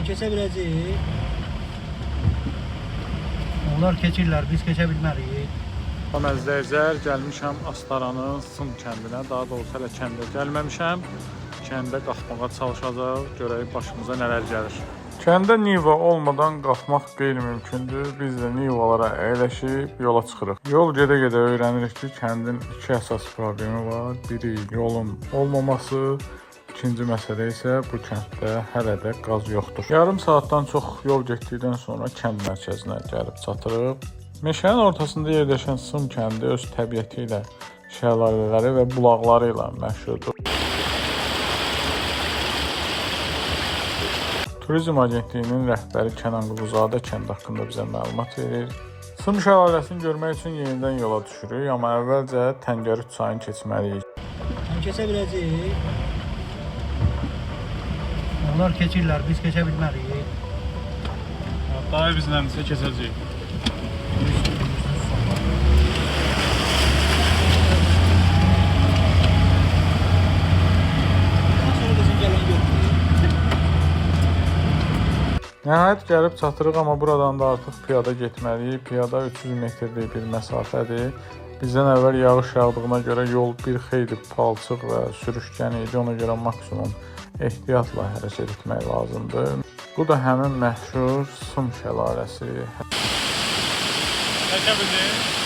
keçə biləcəyik. Onlar keçirlər, biz keçə bilmərik. Əzizlər, gəlmişəm Astaranın Sım kəndinə, daha doğrusu hələ kəndə gəlməmişəm. Kəndə qalxmağa çalışacaq, görək başımıza nələr gəlir. Kəndə Niva olmadan qalxmaq qeyri-mümkündür. Biz də Nivalara əyləşib yola çıxırıq. Yol gedə-gedə öyrənirik ki, kəndin iki əsas problemi var. Biri yolun olmaması, İkinci məsələ isə bu kənddə hələ də qaz yoxdur. Yarım saatdan çox yol getdikdən sonra kənd mərkəzinə gəlib çatırıq. Meşənin ortasında yerləşən Sım kəndi öz təbiəti ilə, şəlalələri və bulaqları ilə məşhurdur. Turizm Agentliyinin rəhbəri Kənan Quluzadə kənd haqqında bizə məlumat verir. Sım şəlaləsini görmək üçün yenidən yola düşürük, amma əvvəlcə Təngərüd çayını keçməliyik. Keçə biləcəyik. Onlar keçirlər, biz keçə bilmərik. Daha bizlə isə keçəcəyik. Nəhayət gəlib çatırıq, amma buradan da artıq piyada getməliyik. Piyada 300 metrlik bir məsafədir. Bizdən əvvəl yağış yağdığına görə yol bir xeyli palçıq və sürüşkən idi. Ona görə maksimum ehtiyatla hərəkət etmək lazımdır. Bu da həmin məşhur Sım şəlaləsi. Çəkə bildik.